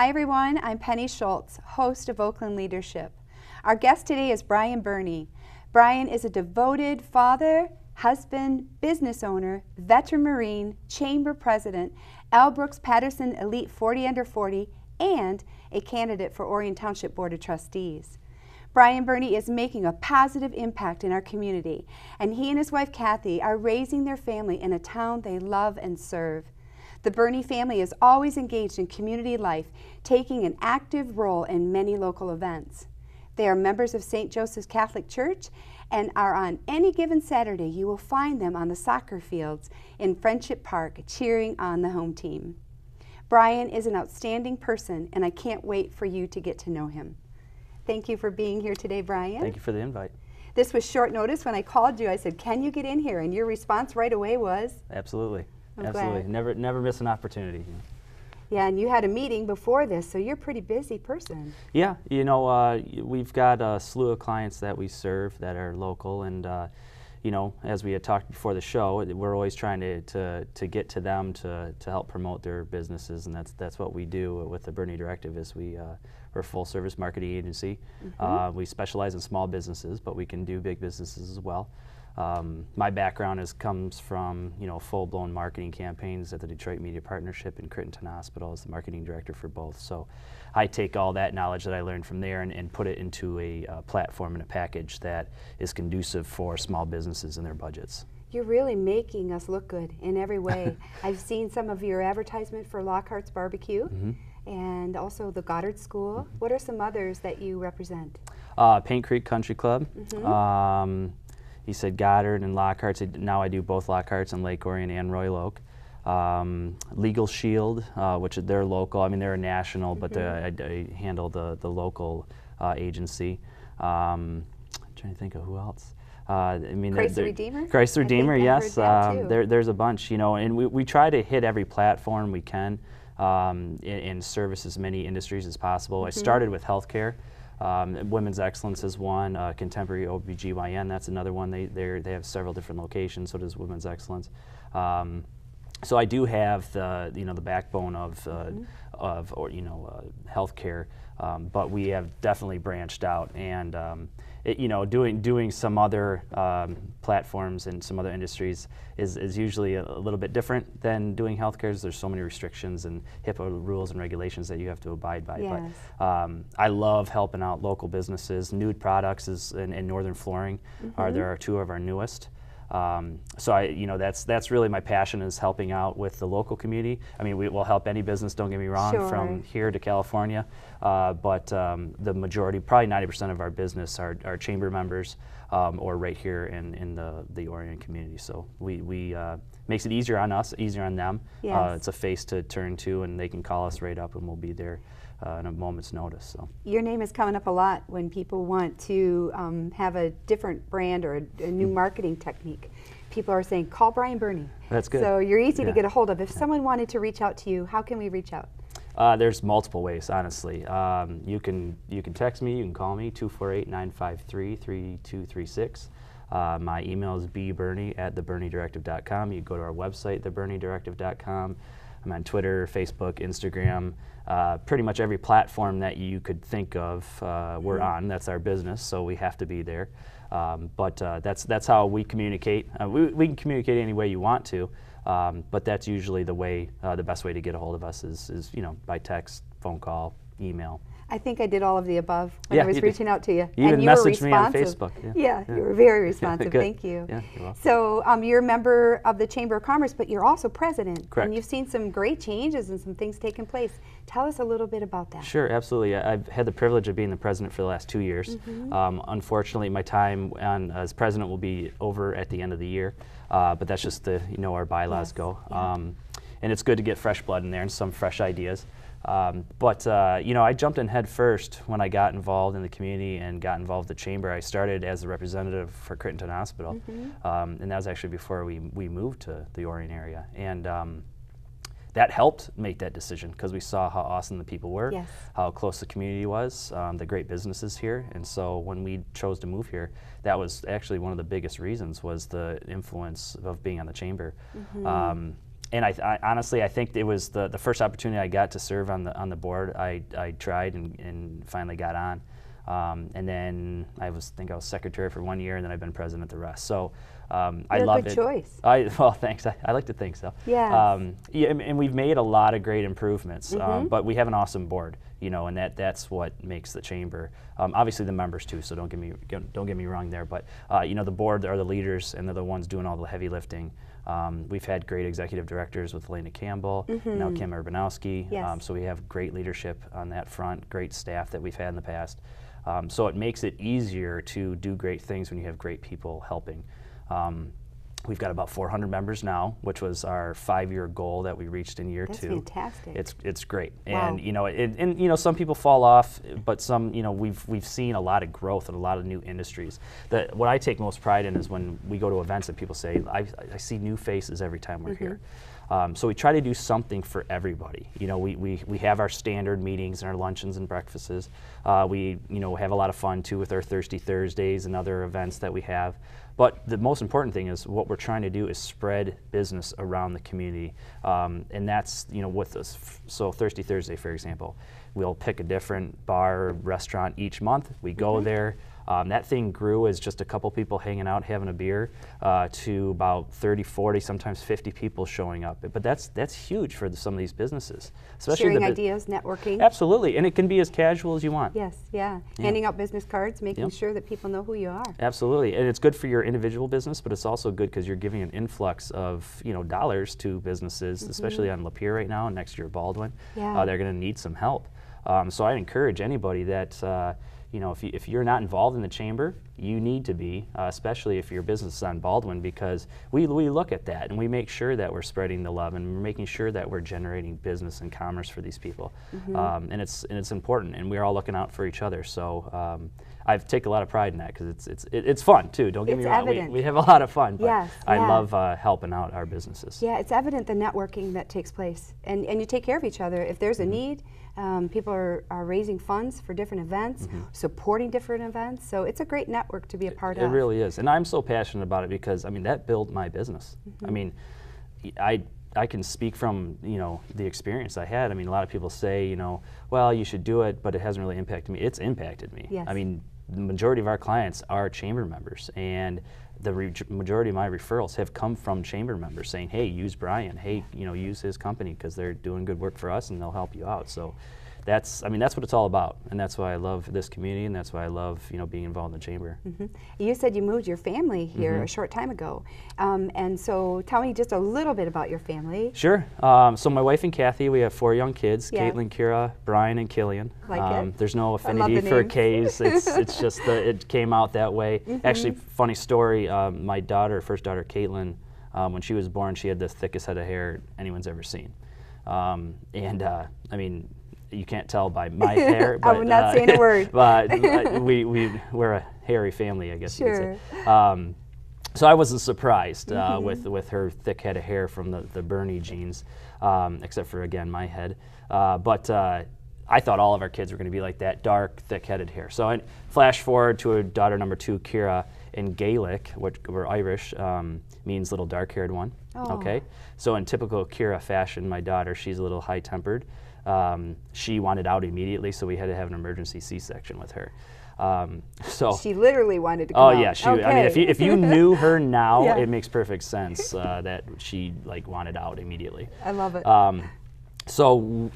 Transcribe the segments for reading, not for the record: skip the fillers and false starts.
Hi everyone, I'm Penny Schultz, host of Oakland Leadership. Our guest today is Brian Birney. Brian is a devoted father, husband, business owner, veteran Marine, Chamber President, Al Brooks Patterson Elite 40 Under 40, and a candidate for Orion Township Board of Trustees. Brian Birney is making a positive impact in our community, and he and his wife Kathy are raising their family in a town they love and serve. The Birney family is always engaged in community life, taking an active role in many local events. They are members of St. Joseph's Catholic Church and are on any given Saturday you will find them on the soccer fields in Friendship Park cheering on the home team. Brian is an outstanding person, and I can't wait for you to get to know him. Thank you for being here today, Brian. Thank you for the invite. This was short notice. When I called you, I said, can you get in here? And your response right away was? Absolutely. I'm Absolutely. glad. Never miss an opportunity. Yeah, and you had a meeting before this, so you're a pretty busy person. Yeah, you know, we've got a slew of clients that we serve that are local, and you know, as we had talked before the show, we're always trying to get to them to help promote their businesses, and that's what we do with the Birney Directive. Is we're a full service marketing agency. We specialize in small businesses, but we can do big businesses as well. My background comes from, you know, full-blown marketing campaigns at the Detroit Media Partnership and Crittenton Hospital as the marketing director for both. So I take all that knowledge that I learned from there and put it into a platform and a package that is conducive for small businesses and their budgets. You're really making us look good in every way. I've seen some of your advertisement for Lockhart's Barbecue and also the Goddard School. What are some others that you represent? Paint Creek Country Club. He said Goddard and Lockhart's. Now I do both Lockhart's and Lake Orion and Royal Oak. Legal Shield, which they're local. I mean, they're a national, but I handle the local agency. Trying to think of who else. I mean, Christ the Redeemer? Christ the Redeemer, yes. There's a bunch, you know, and we try to hit every platform we can and service as many industries as possible. I started with healthcare. Women's Excellence is one, Contemporary OBGYN, that's another one. They have several different locations, so does Women's Excellence. So I do have the backbone of healthcare, but we have definitely branched out, and doing some other platforms and some other industries is usually a little bit different than doing healthcare. There's so many restrictions and HIPAA rules and regulations that you have to abide by. Yes. But I love helping out local businesses. Nude Products and Northern Flooring are two of our newest. So that's really my passion, is helping out with the local community. I mean, we will help any business, don't get me wrong, from here to California, but the majority, probably 90% of our business are chamber members or right here in the Orion community. So we makes it easier on us, easier on them. Yes. It's a face to turn to, and they can call us right up and we'll be there in a moment's notice. So your name is coming up a lot when people want to have a different brand or a new marketing technique. People are saying, call Brian Birney. That's good. So you're easy to get a hold of. If someone wanted to reach out to you, how can we reach out? There's multiple ways, honestly. You can text me, you can call me, 248-953-3236. My email is bbirney@thebirneydirective.com. You can go to our website, thebirneydirective.com. I'm on Twitter, Facebook, Instagram, pretty much every platform that you could think of we're on. That's our business, so we have to be there. But that's how we communicate. We can communicate any way you want to, but that's usually the best way to get a hold of us is by text, phone call, email. I think I did all of the above when I was reaching out to you. You and even messaged me on Facebook. Yeah, you were very responsive. Thank you. Yeah, you're welcome. So you're a member of the Chamber of Commerce, but you're also president. Correct. And you've seen some great changes and some things taking place. Tell us a little bit about that. Sure, absolutely. I've had the privilege of being the president for the last 2 years. Unfortunately, my time as president will be over at the end of the year, but that's just our bylaws go. And it's good to get fresh blood in there and some fresh ideas. But I jumped in head first when I got involved in the community and got involved with the chamber. I started as a representative for Crittenton Hospital, and that was actually before we moved to the Orion area. And that helped make that decision because we saw how awesome the people were, how close the community was, the great businesses here. And so when we chose to move here, that was actually one of the biggest reasons, was the influence of being on the chamber. And I honestly, I think it was the first opportunity I got to serve on the board. I tried and finally got on. And then I think I was secretary for 1 year, and then I've been president the rest. So I love it. You're a good choice. Well, thanks. I like to think so. Yeah. Yeah, and we've made a lot of great improvements, but we have an awesome board, and that's what makes the chamber. Obviously the members too, so don't get me wrong there. But the board are the leaders, and they're the ones doing all the heavy lifting. We've had great executive directors with Elena Campbell, now Kim Urbanowski. Yes. So we have great leadership on that front, great staff that we've had in the past. So it makes it easier to do great things when you have great people helping. We've got about 400 members now, which was our 5-year goal that we reached in year 2. That's fantastic. It's great, Wow. and some people fall off, but some we've seen a lot of growth in a lot of new industries. What I take most pride in is when we go to events and people say, I see new faces every time we're here. So we try to do something for everybody. We have our standard meetings and our luncheons and breakfasts. We have a lot of fun too with our Thirsty Thursdays and other events that we have. But the most important thing is what we're trying to do is spread business around the community, and that's with us. So Thirsty Thursday, for example, we'll pick a different bar or restaurant each month. We go there. That thing grew as just a couple people hanging out having a beer to about 30, 40, sometimes 50 people showing up. But that's huge for some of these businesses. Especially sharing ideas, networking. Absolutely, and it can be as casual as you want. Yes, yeah. Handing out business cards, making sure that people know who you are. Absolutely, and it's good for your individual business, but it's also good because you're giving an influx of dollars to businesses, especially on Lapeer right now and next year Baldwin. Yeah. They're going to need some help. So I encourage anybody that if you're not involved in the chamber, you need to be, especially if your business is on Baldwin, because we look at that and we make sure that we're spreading the love and we're making sure that we're generating business and commerce for these people. And it's important, and we're all looking out for each other. So I take a lot of pride in that because it's fun too. Don't get me wrong. We have a lot of fun, but I love helping out our businesses. Yeah, it's evident the networking that takes place, and you take care of each other. If there's a need, people are raising funds for different events, supporting different events. So it's a great network to be a part of. It really is, and I'm so passionate about it because that built my business. I can speak from the experience I had. A lot of people say well, you should do it, but it hasn't really impacted me. It's impacted me. Yes. The majority of our clients are chamber members, and the majority of my referrals have come from chamber members saying, hey, use Brian, hey, use his company because they're doing good work for us and they'll help you out. So that's what it's all about, and that's why I love this community, and that's why I love being involved in the chamber. You said you moved your family here a short time ago, and so tell me just a little bit about your family. Sure. So my wife and Kathy, we have 4 young kids: Caitlin, Kira, Brian, and Killian. There's no affinity for K's. It's just it came out that way. Actually, funny story. My first daughter, Caitlin, when she was born, she had the thickest head of hair anyone's ever seen, you can't tell by my hair, but I'm not saying a word. But we're a hairy family, I guess you could say. So I wasn't surprised with her thick head of hair from the Birney genes, except for again my head. But I thought all of our kids were going to be like that, dark, thick-headed hair. So I flash forward to a daughter number 2, Kira. In Gaelic, which we're Irish, means little dark-haired one. Oh. Okay. So in typical Kira fashion, my daughter, she's a little high-tempered. She wanted out immediately, so we had to have an emergency C-section with her. So she literally wanted to come out. Oh yeah, if you knew her now, it makes perfect sense that she wanted out immediately. I love it. So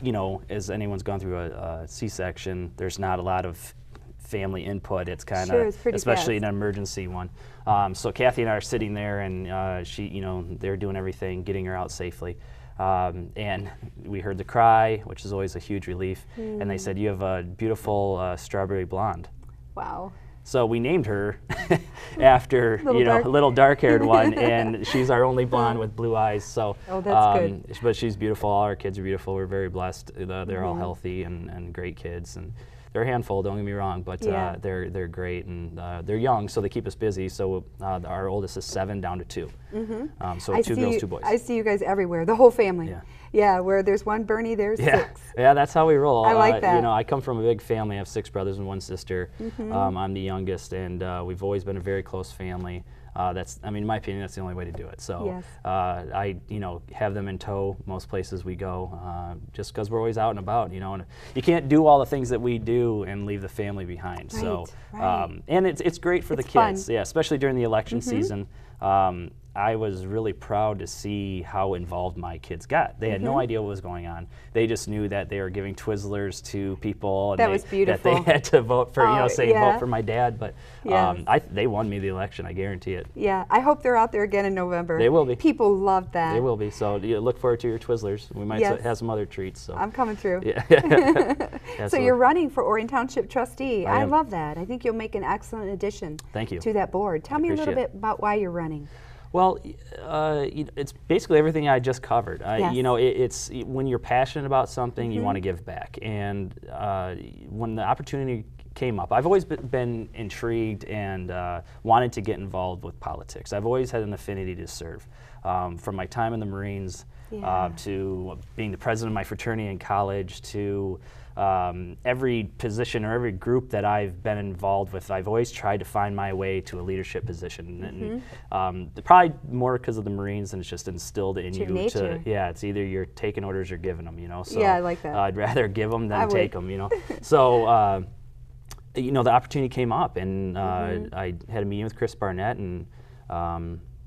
as anyone's gone through a C-section, there's not a lot of family input. It's kind of, especially an emergency one. So Kathy and I are sitting there, and they're doing everything, getting her out safely. And we heard the cry, which is always a huge relief. And they said, "You have a beautiful strawberry blonde." Wow. So we named her after a little dark-haired one, and she's our only blonde with blue eyes. So that's good. But she's beautiful. All our kids are beautiful. We're very blessed. They're all healthy and great kids, and they're a handful. Don't get me wrong, but they're great, and they're young, so they keep us busy. So our oldest is 7 down to 2. So 2 girls, 2 boys. I see you guys everywhere, the whole family. Yeah, where there's one Birney, there's 6. Yeah, that's how we roll. I like that. I come from a big family. I have 6 brothers and 1 sister. I'm the youngest, and we've always been a very close family. that's, I mean, in my opinion, that's the only way to do it. So Yes. I, have them in tow most places we go, just because we're always out and about, and you can't do all the things that we do and leave the family behind. Right, so, right. and it's great for the It's kids, fun. yeah, especially during the election season. I was really proud to see how involved my kids got. They had no idea what was going on. They just knew that they were giving Twizzlers to people, and That was beautiful. that they had to vote for, say yeah. vote for my dad. But Yes. they won me the election. I guarantee it. Yeah, I hope they're out there again in November. They will be. People love that. They will be. So look forward to your Twizzlers. We might Yes. have some other treats. So I'm coming through. yeah. So you're running for Orion Township trustee. I I am. love that. I think you'll make an excellent addition Thank you. to that board. Tell me a little appreciate bit about why you're running. Well, it's basically everything I just covered. Yes. It's when you're passionate about something, you want to give back. And when the opportunity came up, I've always been intrigued and wanted to get involved with politics. I've always had an affinity to serve. From my time in the Marines Yeah. to being the president of my fraternity in college to every position or every group that I've been involved with, I've always tried to find my way to a leadership position. And probably more because of the Marines, and it's just instilled in It's your you nature. it's either you're taking orders or giving them, So Yeah, I like that. I'd rather give them I than would. take them, So, the opportunity came up, and I had a meeting with Chris Barnett, and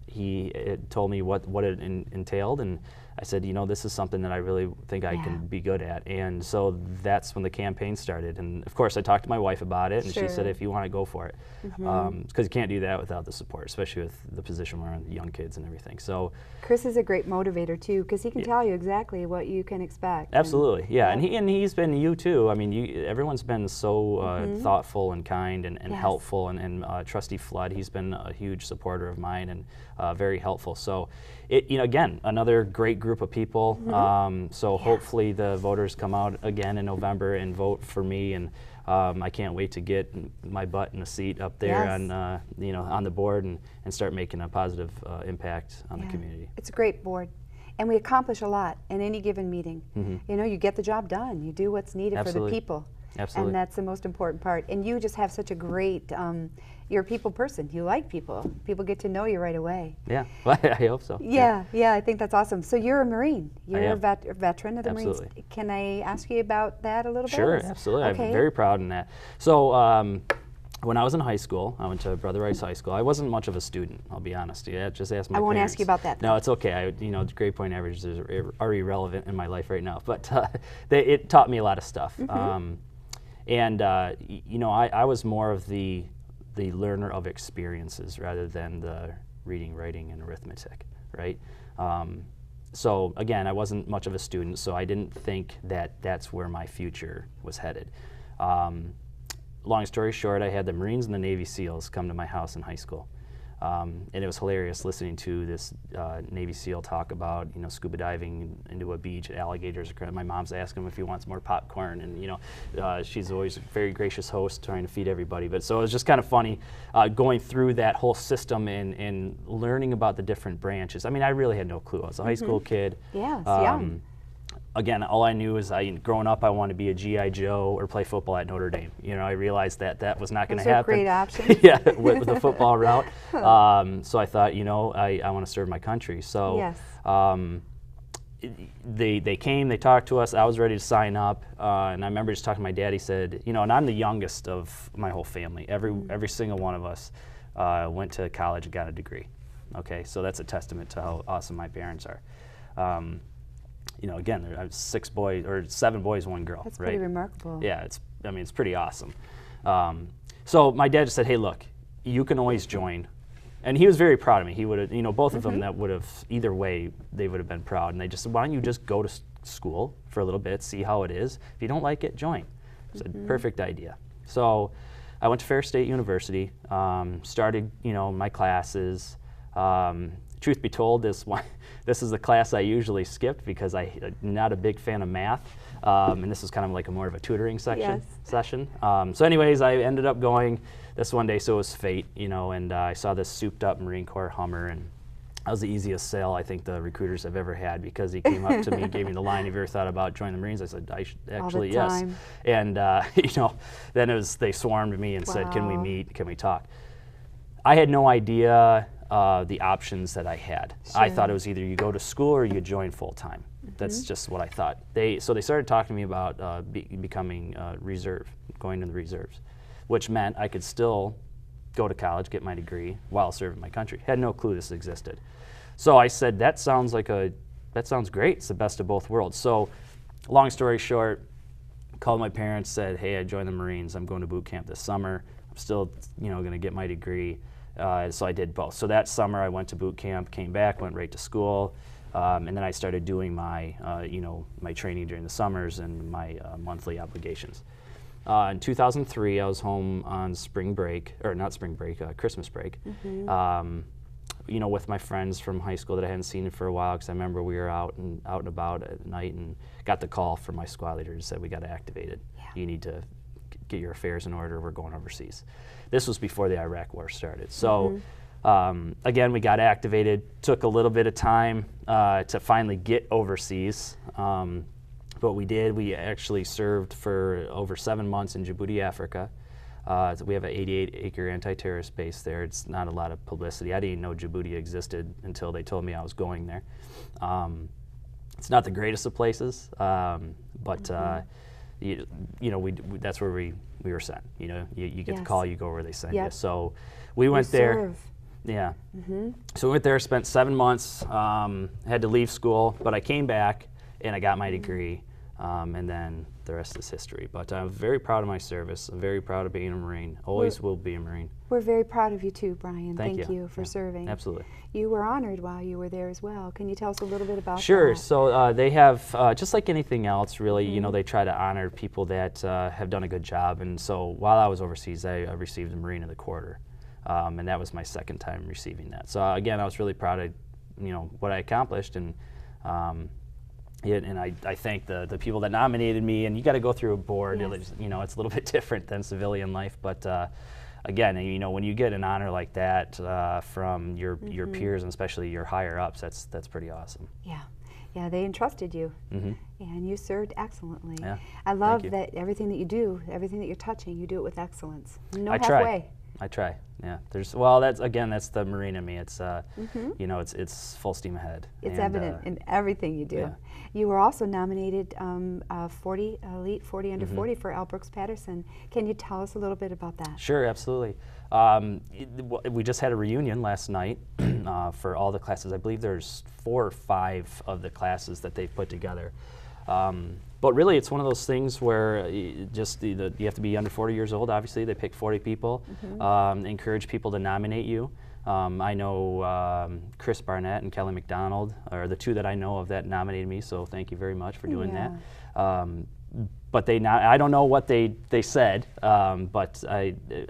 he told me what it entailed, and I said, this is something that I really think I can be good at. And so that's when the campaign started. And of course, I talked to my wife about it, and she said, if you want to, go for it. Because you can't do that without the support, especially with the position we're in, the young kids and everything. So Chris is a great motivator too, because he can tell you exactly what you can expect. absolutely, yeah. And he's been, you too. I mean, everyone's been so thoughtful and kind and Yes. helpful. And Trustee Flood, he's been a huge supporter of mine and very helpful. So, again, another great group of people. So hopefully the voters come out again in November and vote for me. And I can't wait to get my butt in a seat up there Yes. on on the board and start making a positive impact on the community. It's a great board. And we accomplish a lot in any given meeting. You get the job done. You do what's needed for the Absolutely. people. Absolutely. And that's the most important part. And you just have such a great, you're a people person. You like people. People get to know you right away. Yeah, well, I hope so. Yeah, I think that's awesome. So you're a Marine. You're am. a veteran of the Marines. Absolutely. Can I ask you about that a little Sure, bit? absolutely. Okay. I'm very proud in that. So when I was in high school, I went to Brother Rice High School. I wasn't much of a student, I'll be honest. Yeah, just ask my I won't parents. ask you about that, No, it's okay. Grade point averages are irrelevant in my life right now. But it taught me a lot of stuff. I was more of the learner of experiences rather than the reading, writing, and arithmetic, right? So again, I wasn't much of a student, so I didn't think that that's where my future was headed. Long story short, I had the Marines and the Navy SEALs come to my house in high school. And it was hilarious listening to this Navy SEAL talk about, scuba diving into a beach, alligators. My mom's asking him if he wants more popcorn, and she's always a very gracious host, trying to feed everybody. But so it was just kind of funny going through that whole system and learning about the different branches. I mean, I really had no clue. I was a high school kid. Yes, young. Again, all I knew is growing up, I wanted to be a G.I. Joe or play football at Notre Dame. I realized that was not going to Those are happen. great options. Yeah, with the football route. So I thought, I want to serve my country. So Yes. they came, they talked to us. I was ready to sign up, and I remember just talking to my dad. He said, and I'm the youngest of my whole family. Every single one of us went to college and got a degree. Okay, so that's a testament to how awesome my parents are. Again, there are 7 boys, 1 girl. That's right? pretty remarkable. Yeah, it's pretty awesome. So my dad just said, hey, look, you can always join. And he was very proud of me. He would have, both of them that would have, either way, they would have been proud. And they just said, why don't you just go to school for a little bit, see how it is. If you don't like it, join. I said, perfect idea. So I went to Fair State University, started, my classes. Truth be told, this is the class I usually skipped because I'm not a big fan of math, and this was kind of like more of a tutoring session. So anyways, I ended up going this one day, so it was fate, and I saw this souped-up Marine Corps Hummer, and that was the easiest sale I think the recruiters have ever had, because he came up to me and gave me the line, have you ever thought about joining the Marines? I said, I should actually, yes. And then they swarmed me and said, can we meet, can we talk? I had no idea the options that I had. Sure. I thought it was either you go to school or you join full time. That's just what I thought. So they started talking to me about becoming reserve, going to the reserves, which meant I could still go to college, get my degree while serving my country. Had no clue this existed. So I said, that sounds great. It's the best of both worlds. So long story short, called my parents, said, hey, I joined the Marines. I'm going to boot camp this summer. I'm still, going to get my degree. So I did both. So that summer I went to boot camp, came back, went right to school, and then I started doing my, my training during the summers and my monthly obligations. In 2003, I was home on spring break, or not spring break, Christmas break. With my friends from high school that I hadn't seen for a while, because I remember we were out and about at night and got the call from my squad leader and said, we got activated. Yeah. You need to get your affairs in order. We're going overseas. This was before the Iraq War started. So again, we got activated. Took a little bit of time to finally get overseas. But we did. We actually served for over 7 months in Djibouti, Africa. So we have an 88-acre anti-terrorist base there. It's not a lot of publicity. I didn't even know Djibouti existed until they told me I was going there. It's not the greatest of places, but that's where we were sent. You get the call, you go where they send you. So we went there. Serve. Yeah. So we went there, spent 7 months, had to leave school, but I came back and I got my degree, and then the rest is history. But I'm very proud of my service. I'm very proud of being a Marine. Always will be a Marine. We're very proud of you too, Brian. Thank you for serving. Absolutely. You were honored while you were there as well. Can you tell us a little bit about that? Sure. So they have, just like anything else, really, they try to honor people that have done a good job. And so while I was overseas, I received a Marine of the Quarter. And that was my second time receiving that. So again, I was really proud of, what I accomplished. And I thank the people that nominated me, and you got to go through a board. Yes. It's a little bit different than civilian life, but again, when you get an honor like that from your peers, and especially your higher ups, that's pretty awesome. Yeah, they entrusted you, and you served excellently. Yeah. I love that everything that you do, everything that you're touching, you do it with excellence. No I halfway. I try. Yeah. That's the Marine in me. It's it's full steam ahead. It's evident in everything you do. Yeah. You were also nominated Elite 40 under 40 for L. Brooks Patterson. Can you tell us a little bit about that? Sure, absolutely. We just had a reunion last night for all the classes. I believe there's 4 or 5 of the classes that they've put together. But really, it's one of those things where you have to be under 40 years old. Obviously, they pick 40 people, encourage people to nominate you. I know Chris Barnett and Kelly McDonald are the 2 that I know of that nominated me, so thank you very much for doing that. But I don't know what they said, but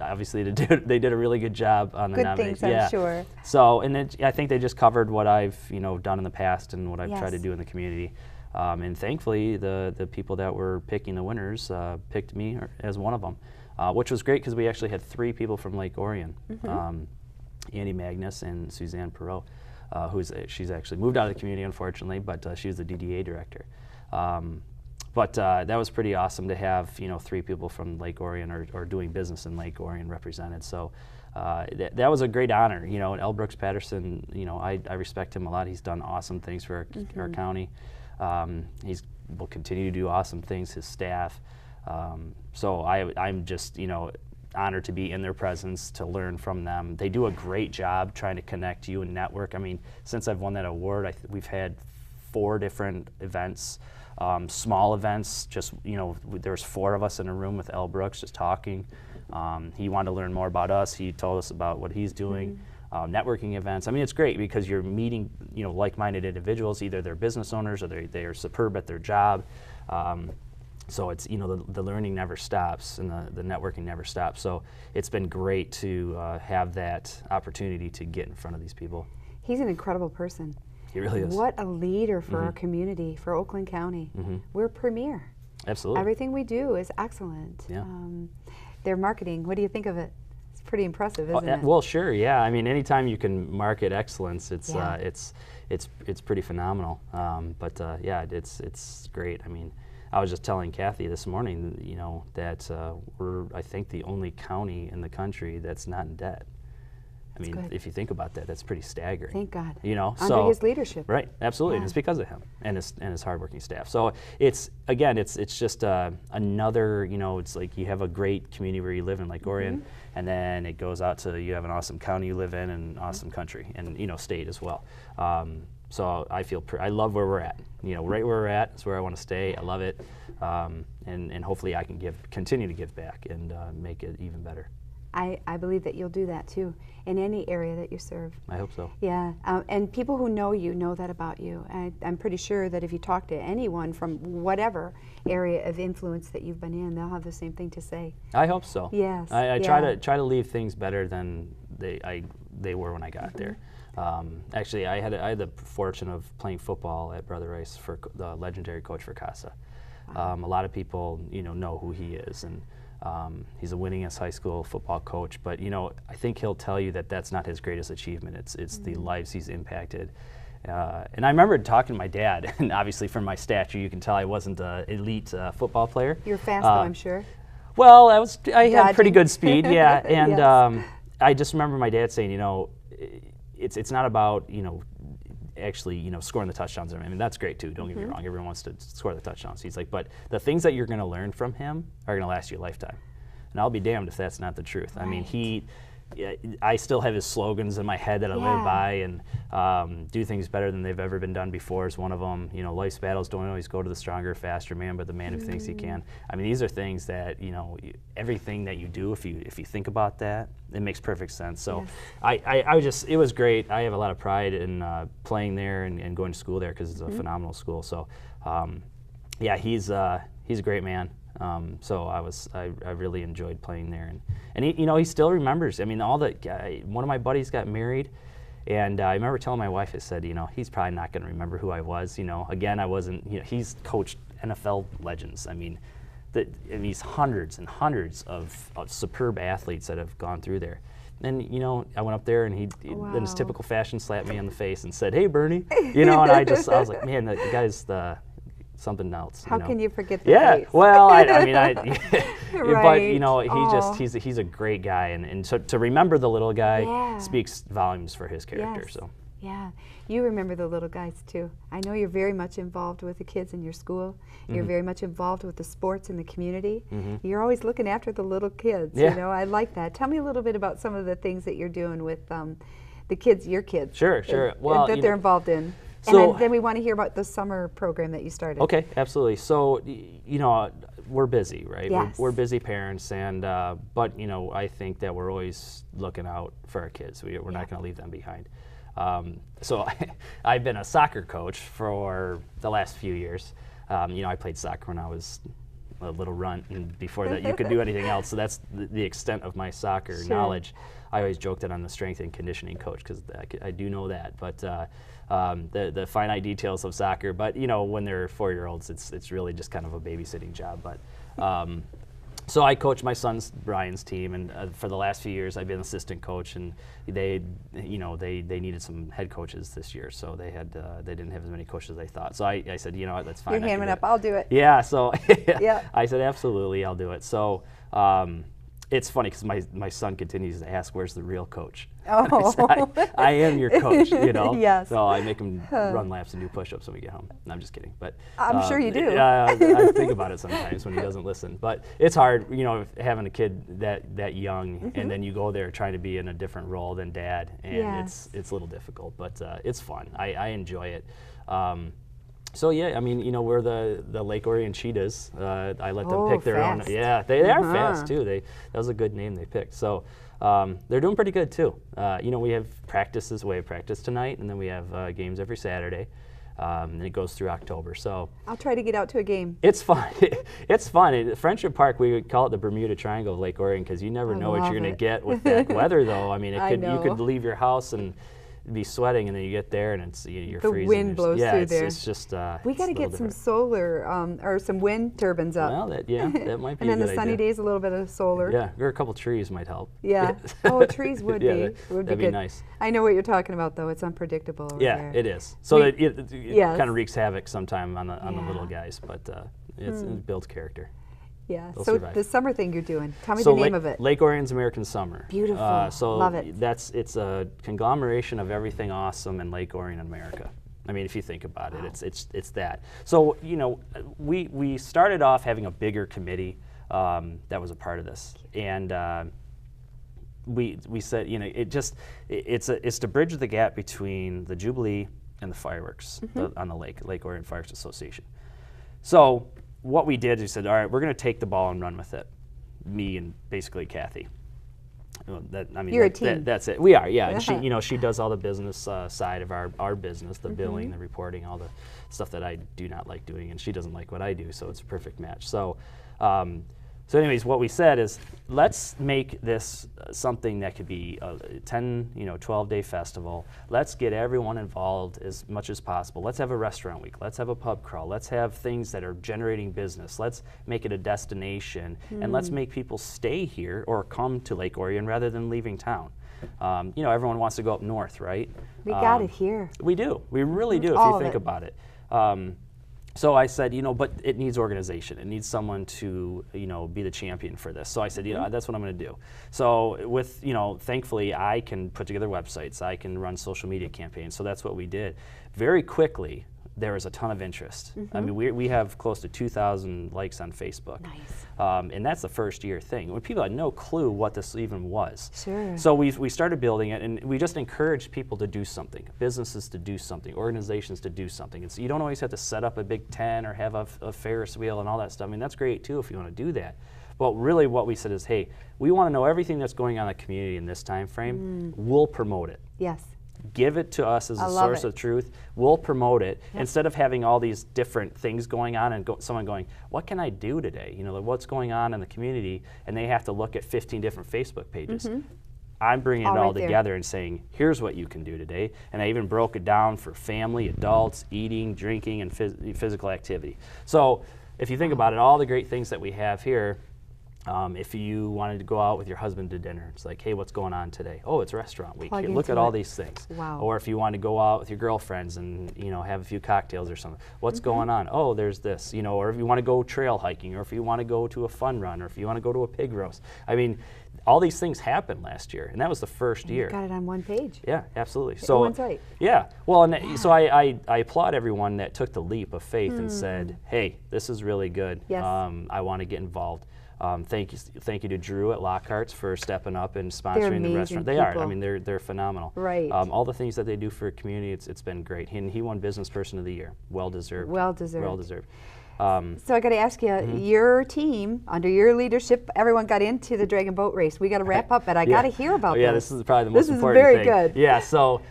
obviously they did a really good job on the nomination. Good things, I'm sure. So, and I think they just covered what I've done in the past and what I've tried to do in the community. And thankfully, the people that were picking the winners picked me as one of them, which was great because we actually had 3 people from Lake Orion, Andy Magnus and Suzanne Perot, she's actually moved out of the community, unfortunately, but she was the DDA director. But that was pretty awesome to have 3 people from Lake Orion or doing business in Lake Orion represented. So that was a great honor. And L. Brooks Patterson, I respect him a lot. He's done awesome things for our county. He will continue to do awesome things, his staff. So I'm just, honored to be in their presence, to learn from them. They do a great job trying to connect you and network. I mean, since I've won that award, we've had 4 different events, small events, just, there's 4 of us in a room with L. Brooks just talking. He wanted to learn more about us. He told us about what he's doing. Networking events. I mean, it's great because you're meeting, like-minded individuals. Either they're business owners or they are superb at their job. So it's, the learning never stops and the networking never stops. So it's been great to have that opportunity to get in front of these people. He's an incredible person. He really is. What a leader for our community, for Oakland County. We're premier. Absolutely. Everything we do is excellent. Yeah. Their marketing, what do you think of it? It's pretty impressive, isn't it? Well, sure, yeah. I mean, anytime you can market excellence, it's pretty phenomenal. Yeah, it's great. I mean, I was just telling Kathy this morning, that we're, I think, the only county in the country that's not in debt. I mean, if you think about that, that's pretty staggering. Thank God. You know, under his leadership. Right, absolutely, and it's because of him and his hardworking staff. So it's just another, you know, it's like you have a great community where you live in Lake Orion, and then it goes out to, you have an awesome county you live in and an awesome country and, you know, state as well. So I feel I love where we're at. You know, right where we're at is where I want to stay. I love it, and hopefully I can continue to give back and make it even better. I believe that you'll do that too in any area that you serve. I hope so. Yeah, and people who know you know that about you. I'm pretty sure that if you talk to anyone from whatever area of influence that you've been in, they'll have the same thing to say. I hope so. Yes. I try to leave things better than they were when I got there. Actually, I had the fortune of playing football at Brother Rice for the legendary Coach for Casa. A lot of people, you know who he is, and he's a winningest high school football coach. But you know, I think he'll tell you that that's not his greatest achievement. It's the lives he's impacted. And I remember talking to my dad, and obviously from my stature, you can tell I wasn't an elite football player. You're fast, though, I'm sure. Well, I had pretty good speed, yeah. And yes. I just remember my dad saying, you know, it's not about, you know, actually, you know, scoring the touchdowns. I mean, that's great too, don't get me wrong. Everyone wants to score the touchdowns. He's like, but the things that you're going to learn from him are going to last you a lifetime. And I'll be damned if that's not the truth. Right. I mean, I still have his slogans in my head that I live by, and do things better than they've ever been done before is one of them. You know, life's battles don't always go to the stronger, faster man, but the man who thinks he can. I mean, these are things that, you know, everything that you do, if you think about that, it makes perfect sense. So it was great. I have a lot of pride in playing there and going to school there because it's a phenomenal school. So yeah, he's a great man. So I really enjoyed playing there, and he, you know, he still remembers. I mean, one of my buddies got married, and I remember telling my wife, I said, you know, he's probably not going to remember who I was. You know, again, I wasn't. You know, he's coached NFL legends. I mean, he's hundreds and hundreds of superb athletes that have gone through there. And you know, I went up there, and he in his typical fashion slapped me on the face and said, "Hey, Bernie," you know, and I was like, man, the guy's something else. How can you forget that? Yeah, face? well, I mean, right. But you know, he's a great guy, and to remember the little guy speaks volumes for his character. Yes. So yeah, you remember the little guys too. I know you're very much involved with the kids in your school. You're very much involved with the sports in the community. You're always looking after the little kids. You know, I like that. Tell me a little bit about some of the things that you're doing with the kids, your kids. Sure. Well, that they're involved in. So, and then we want to hear about the summer program that you started. Okay, absolutely. So, you know, we're busy, right? Yes. We're busy parents, and but you know, I think that we're always looking out for our kids. We're not going to leave them behind. So I've been a soccer coach for the last few years. You know, I played soccer when I was a little runt, and before that you could do anything else. So that's the extent of my soccer knowledge. I always joked that I'm the strength and conditioning coach because I do know that, but the finite details of soccer. But you know, when they're 4-year-olds, it's really just kind of a babysitting job. But so I coach my son's Brian's team, and for the last few years I've been assistant coach, and they needed some head coaches this year, so they didn't have as many coaches as they thought. So I said, you know what, that's fine. You're hamming up. I'll do it. Yeah. So I said absolutely, I'll do it. So. It's funny because my son continues to ask, "Where's the real coach?" Oh. I am your coach, you know. Yes. So I make him run laps and do push-ups when we get home. No, I'm just kidding, but I'm sure you do. I think about it sometimes when he doesn't listen. But it's hard, you know, having a kid that young, and then you go there trying to be in a different role than dad, and it's a little difficult, but it's fun. I enjoy it. So yeah, I mean, you know, we're the Lake Orion Cheetahs. I let them pick their fast. own. Yeah, they are fast too. That was a good name they picked. So they're doing pretty good too. You know, we have practices. We have practice tonight, and then we have games every Saturday. And it goes through October. So I'll try to get out to a game. It's fun. It's fun. At Friendship Park, we would call it the Bermuda Triangle of Lake Orion because you never know what you're going to get with that weather, though. I mean, you could leave your house and be sweating, and then you get there and you're freezing. The wind blows through there. It's just we got to get some solar or some wind turbines up. Well, that might be. And then the sunny days, a little bit of solar. Yeah, or a couple trees might help. Yeah. Oh, trees would be. That'd be nice. I know what you're talking about, though. It's unpredictable. There. It is. So it kind of wreaks havoc sometime on the little guys, but it builds character. Yeah. They'll So survive. the summer thing you're doing, tell me So the name of it. Lake Orion's American Summer. Beautiful. So Love it. it's a conglomeration of everything awesome in Lake Orion, America. I mean, if you think about it, it's that. So we started off having a bigger committee that was a part of this, and we said it's to bridge the gap between the Jubilee and the fireworks on the Lake Orion Fireworks Association. So what we did is we said, all right, we're going to take the ball and run with it. Me and basically Kathy. You're a team. That's it. We are, yeah. And she does all the business side of our business, the billing, the reporting, all the stuff that I do not like doing, and she doesn't like what I do, so it's a perfect match. So, anyways, what we said is, let's make this something that could be a 10, 12-day festival. Let's get everyone involved as much as possible. Let's have a restaurant week. Let's have a pub crawl. Let's have things that are generating business. Let's make it a destination, and let's make people stay here or come to Lake Orion rather than leaving town. Everyone wants to go up north, right? We got it here. We do. We really do, if you think about it. So I said, but it needs organization. It needs someone to, be the champion for this. So I said, that's what I'm going to do. So with, thankfully, I can put together websites. I can run social media campaigns. So that's what we did. Very quickly, there was a ton of interest. I mean, we have close to 2,000 likes on Facebook. Nice. And that's the first year thing, when people had no clue what this even was. Sure. So we started building it, and we just encouraged people to do something, businesses to do something, organizations to do something. And so you don't always have to set up a big tent or have a Ferris wheel and all that stuff. I mean, that's great too if you want to do that. But really what we said is, hey, we want to know everything that's going on in the community in this time frame. We'll promote it. Yes. Give it to us as a source of truth. We'll promote it instead of having all these different things going on and someone going, what can I do today? What's going on in the community? And they have to look at 15 different Facebook pages. I'm bringing it all together and saying, here's what you can do today. And I even broke it down for family, adults, eating, drinking, and physical activity. So if you think about it, all the great things that we have here, if you wanted to go out with your husband to dinner, it's like, hey, what's going on today? Oh, it's restaurant week. Here, look at all these things. Wow. Or if you want to go out with your girlfriends and have a few cocktails or something, what's going on? Oh, there's this. Or if you want to go trail hiking, or if you want to go to a fun run, or if you want to go to a pig roast. I mean, all these things happened last year, and that was the first year. You got it on one page. Yeah, absolutely. So one's right. Yeah. Well, and so I applaud everyone that took the leap of faith and said, hey, this is really good. Yes. I want to get involved. Thank you to Drew at Lockhart's for stepping up and sponsoring the restaurant. They are. I mean, they're phenomenal. Right. All the things that they do for a community, it's been great. He won Business Person of the Year. Well deserved. Well deserved. Well deserved. So I got to ask you, your team, under your leadership, everyone got into the Dragon Boat Race. We got to wrap up, but I got to hear about this. Yeah, this is probably the most important thing. This is very good. Yeah, so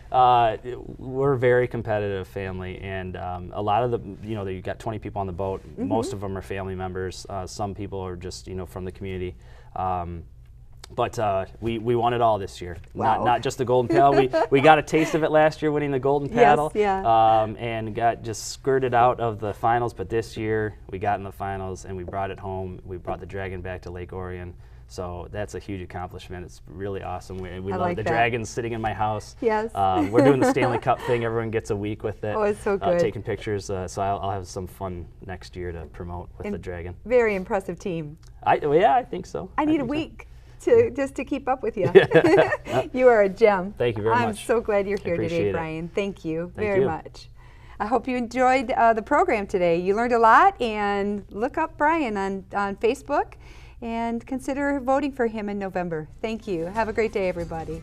we're a very competitive family, and a lot of you got 20 people on the boat. Most of them are family members. Some people are just from the community. But we won it all this year. Wow. Not just the golden paddle. We got a taste of it last year, winning the golden paddle. Yes, yeah. And got just skirted out of the finals. But this year we got in the finals and we brought it home. We brought the Dragon back to Lake Orion. So that's a huge accomplishment. It's really awesome. We love the Dragons sitting in my house. Yes. We're doing the Stanley Cup thing. Everyone gets a week with it. Oh, it's so good. Taking pictures. So I'll have some fun next year to promote with the Dragon. Very impressive team. Yeah, I think so. I need a week just to keep up with you. You are a gem. Thank you very much. I'm so glad you're here today, Brian. Thank you very much. I hope you enjoyed the program today. You learned a lot, and look up Brian on Facebook and consider voting for him in November. Thank you. Have a great day, everybody.